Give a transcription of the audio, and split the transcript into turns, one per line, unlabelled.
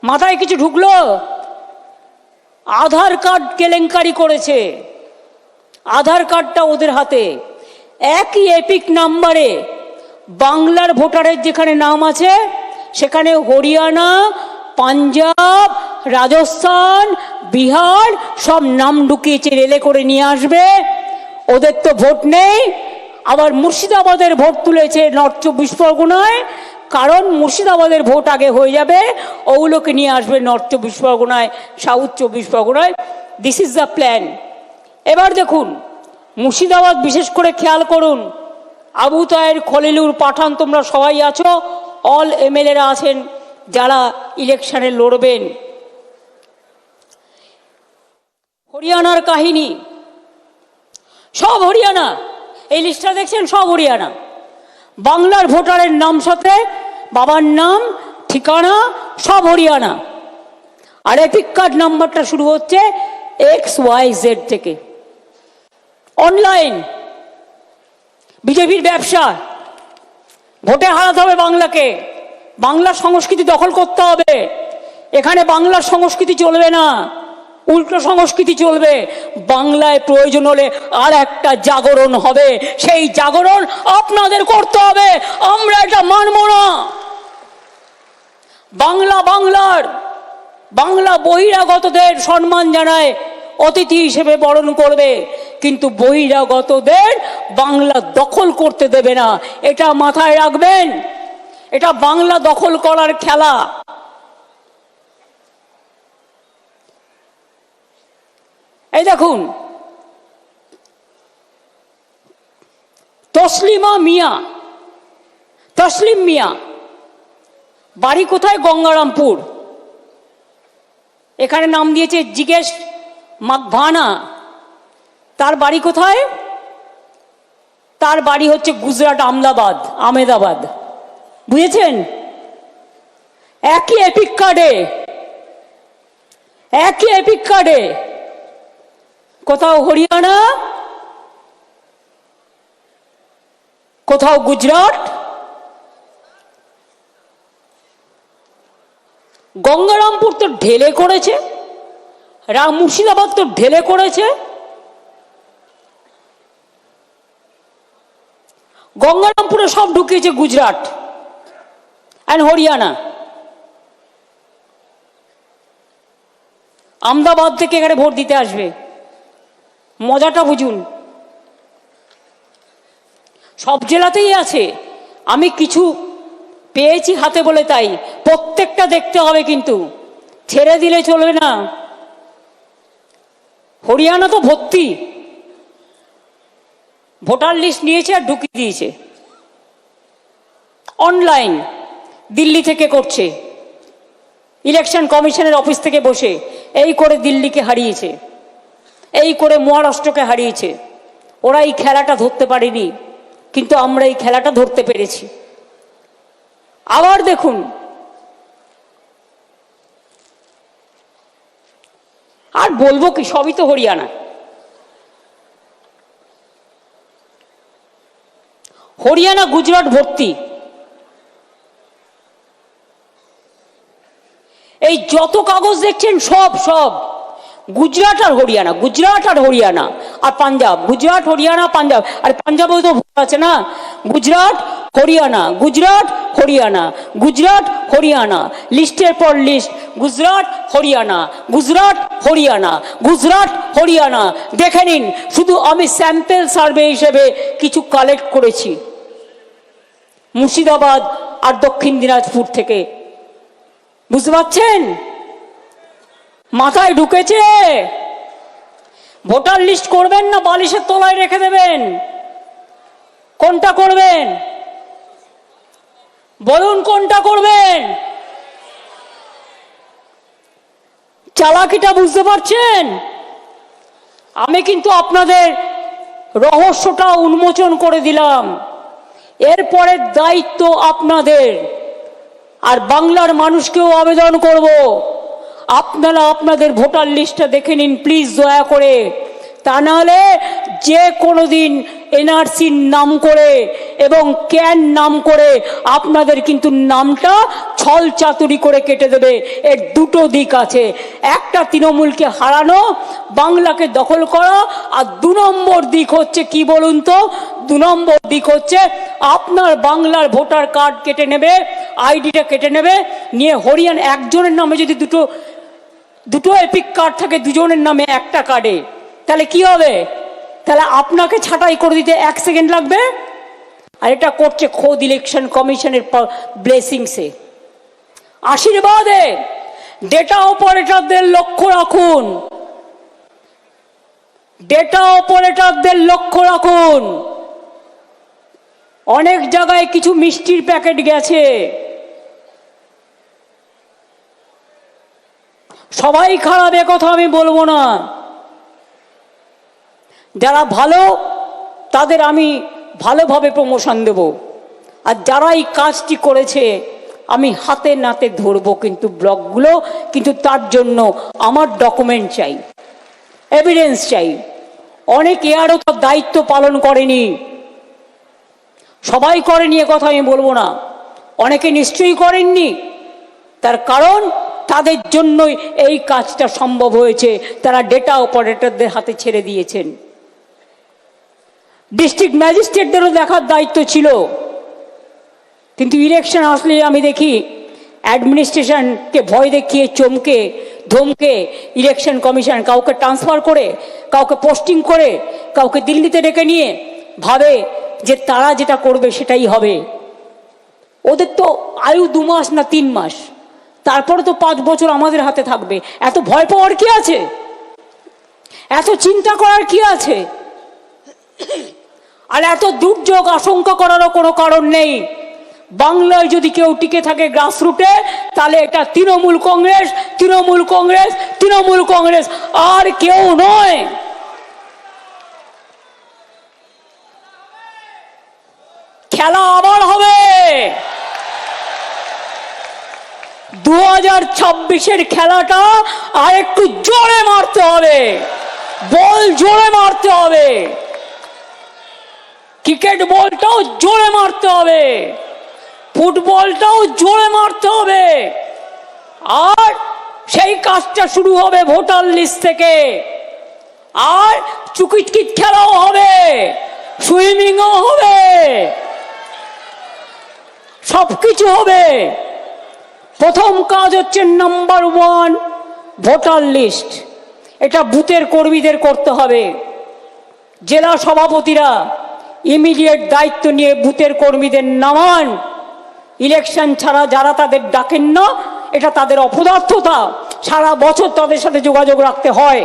মাথায় কিছু ঢুকলো? আধার কার্ড কেলেঙ্কারি করেছে, আধার কার্ডটা ওদের হাতে। একই এপিক নাম্বারে বাংলার ভোটারের যেখানে নাম আছে সেখানে হরিয়ানা, পাঞ্জাব, রাজস্থান, বিহার সব নাম ঢুকিয়েছে, রেলে করে নিয়ে আসবে। ওদের তো ভোট নেই। আবার মুর্শিদাবাদের ভোট তুলেছে নর্থ 24 পরগনায়, কারণ মুর্শিদাবাদের ভোট আগে হয়ে যাবে, ওগুলোকে নিয়ে আসবে নর্থ 24 পরগনায়, সাউথ 24 পরগনায়। This is the plan. এবার দেখুন, মুর্শিদাবাদ বিশেষ করে খেয়াল করুন। আবু তাহের, খলিলুর, পাঠান তোমরা সবাই আছো, অল এমএলএরা আছেন যারা ইলেকশনে লড়বেন। হরিয়ানার কাহিনী, সব হরিয়ানা। এই লিস্টটা দেখছেন, সব হরিয়ানা। বাংলার ভোটারের নাম সাথে বাবার নাম, ঠিকানা সব হরিয়ানা। আর এপিক কার্ড নাম্বারটা শুরু হচ্ছে XYZ থেকে। অনলাইন বিজেপির ব্যবসা। ভোটে হারাতে হবে বাংলাকে, বাংলার সংস্কৃতি দখল করতে হবে। এখানে বাংলার সংস্কৃতি চলবে না, উল্টো সংস্কৃতি চলবে। বাংলায় প্রয়োজন হলে আর একটা জাগরণ হবে, সেই জাগরণ আপনাদের করতে হবে। আমরা এটা মানব না। বাংলা বাংলার, বাংলা বহিরাগতদের সম্মান জানায়, অতিথি হিসেবে বরণ করবে, কিন্তু বহিরাগতদের বাংলা দখল করতে দেবে না। এটা মাথায় রাখবেন। এটা বাংলা দখল করার খেলা। এই দেখুন, তসলিমা মিয়া, তসলিম মিয়া, বাড়ি কোথায়? গঙ্গারামপুর। এখানে নাম দিয়েছে জিজ্ঞেস মাকভানা। তার বাড়ি কোথায়? তার বাড়ি হচ্ছে গুজরাট, আহমেদাবাদ। বুঝেছেন? একই এপিক কার্ডে, একই এপিক কার্ডে, কোথাও হরিয়ানা, কোথাও গুজরাট। গঙ্গারামপুর তো ঢেলে করেছে, মুর্শিদাবাদ তো ঢেলে করেছে। গঙ্গারামপুরে সব ঢুকিয়েছে গুজরাট অ্যান্ড হরিয়ানা। আহমেদাবাদ থেকে এখানে ভোট দিতে আসবে। মজাটা বুঝুন। সব জেলাতেই আছে। আমি কিছু পেয়েছি হাতে বলে তাই, প্রত্যেকটা দেখতে হবে, কিন্তু ছেড়ে দিলে চলবে না। হরিয়ানা তো ভর্তি, ভোটার লিস্ট নিয়েছে আর ঢুকিয়ে দিয়েছে। অনলাইন দিল্লি থেকে করছে, ইলেকশন কমিশনের অফিস থেকে বসে। এই করে দিল্লিকে হারিয়েছে, এই করে মহারাষ্ট্রকে হারিয়েছে। ওরা এই খেলাটা ধরতে পারেনি, কিন্তু আমরা এই খেলাটা ধরতে পেরেছি। আবার দেখুন, আর বলবো কি, সবই তো হরিয়ানা। হরিয়ানা গুজরাট ভর্তি। এই যত কাগজ দেখছেন সব সব গুজরাট আর হরিয়ানা, গুজরাট আর হরিয়ানা আর পাঞ্জাব, গুজরাট হরিয়ানা পাঞ্জাব। আর পাঞ্জাবেও তো ভোট আছে না। গুজরাট হরিয়ানা, গুজরাট হরিয়ানা, গুজরাট হরিয়ানা, লিস্টের পর লিস্ট, গুজরাট হরিয়ানা, গুজরাট হরিয়ানা, গুজরাট হরিয়ানা। দেখে নিন, শুধু আমি স্যাম্পল সার্ভে হিসেবে কিছু কালেক্ট করেছি মুর্শিদাবাদ আর দক্ষিণ দিনাজপুর থেকে। বুঝতে পারছেন? মাথায় ঢুকেছে। ভোটার লিস্ট করবেন না বালিশের তলায় রেখে দেবেন? কোনটা করবেন বলুন, কোনটা করবেন? চালাকিটা বুঝতে পারছেন? আমি কিন্তু আপনাদের রহস্যটা উন্মোচন করে দিলাম। এরপরের দায়িত্ব আপনাদের। আর বাংলার মানুষকেও আবেদন করব, আপনারা আপনাদের ভোটার লিস্টটা দেখে নিন প্লিজ, দয়া করে। তা নাহলে যে কোনো দিন এনআরসির নাম করে এবং ক্যান নাম করে আপনাদের কিন্তু নামটা ছল চাতুরি করে কেটে দেবে। এর দুটো দিক আছে, একটা তৃণমূলকে হারানো, বাংলাকে দখল করা, আর 2 নম্বর দিক হচ্ছে কি বলুন তো, 2 নম্বর দিক হচ্ছে আপনার বাংলার ভোটার কার্ড কেটে নেবে, আইডিটা কেটে নেবে, নিয়ে হরিয়ান একজনের নামে যদি দুটো এপিক কার্ড থাকে, দুজনের নামে একটা কার্ডে, তাহলে কি হবে? তাহলে আপনাকে ছাঁটাই করে দিতে 1 সেকেন্ড লাগবে। আর এটা করছে খোদ ইলেকশন কমিশনের ব্লেসিংসে, আশীর্বাদে। ডেটা অপারেটরদের লক্ষ্য রাখুন, ডেটা অপারেটরদের লক্ষ্য রাখুন। অনেক জায়গায় কিছু মিষ্টির প্যাকেট গেছে, সবাই খারাপ এ কথা আমি বলবো না। যারা ভালো তাদের আমি ভালোভাবে প্রমোশন দেব, আর যারা এই কাজটি করেছে আমি হাতে নাতে ধরবো কিন্তু ব্লকগুলো, কিন্তু তার জন্য আমার ডকুমেন্ট চাই, এভিডেন্স চাই। অনেক এআরও তার দায়িত্ব পালন করেনি, সবাই করেনি এ কথা আমি বলবো না, অনেকে নিশ্চয়ই করেননি। তার কারণ তাদের জন্যই এই কাজটা সম্ভব হয়েছে, তারা ডেটা অপারেটরদের হাতে ছেড়ে দিয়েছেন। ডিস্ট্রিক্ট ম্যাজিস্ট্রেটদেরও দেখার দায়িত্ব ছিল, কিন্তু ইলেকশন আসলে আমি দেখি অ্যাডমিনিস্ট্রেশনকে ভয় দেখিয়ে চমকে ধমকে ইলেকশন কমিশন কাউকে ট্রান্সফার করে, কাউকে পোস্টিং করে, কাউকে দিল্লিতে ডেকে নিয়ে ভাবে যে তারা যেটা করবে সেটাই হবে। ওদের তো আয়ু 2 মাস না 3 মাস, তারপরে তো 5 বছর আমাদের হাতে থাকবে। এত ভয় পাওয়ার কি আছে? এত চিন্তা করার কি আছে? আর এত দুর্যোগ আশঙ্কা করারও কোনো কারণ নেই। বাংলায় যদি কেউ টিকে থাকে গ্রাসরুটে, তাহলে এটা তৃণমূল কংগ্রেস, তৃণমূল কংগ্রেস, তৃণমূল কংগ্রেস, আর কেউ নয়। খেলা আবার হবে। 2026-এর খেলাটা আর একটু জোরে মারতে হবে, বল জোরে মারতে হবে, ক্রিকেট বলটাও জোরে মারতে হবে, ফুটবলটাও জোরে মারতে হবে। আর সেই কাজটা শুরু হবে ভোটার লিস্ট থেকে। আর চুকিটকিট খেলাও হবে, সুইমিংও হবে, সবকিছু হবে। প্রথম কাজ হচ্ছে নাম্বার 1 ভোটার লিস্ট। এটা বুথের কর্মীদের করতে হবে। জেলা সভাপতিরা ইমিডিয়েট দায়িত্ব নিয়ে বুথের কর্মীদের নামান। ইলেকশন ছাড়া যারা তাদের ডাকেন না, এটা তাদের অপদার্থতা, সারা বছর তাদের সাথে যোগাযোগ রাখতে হয়।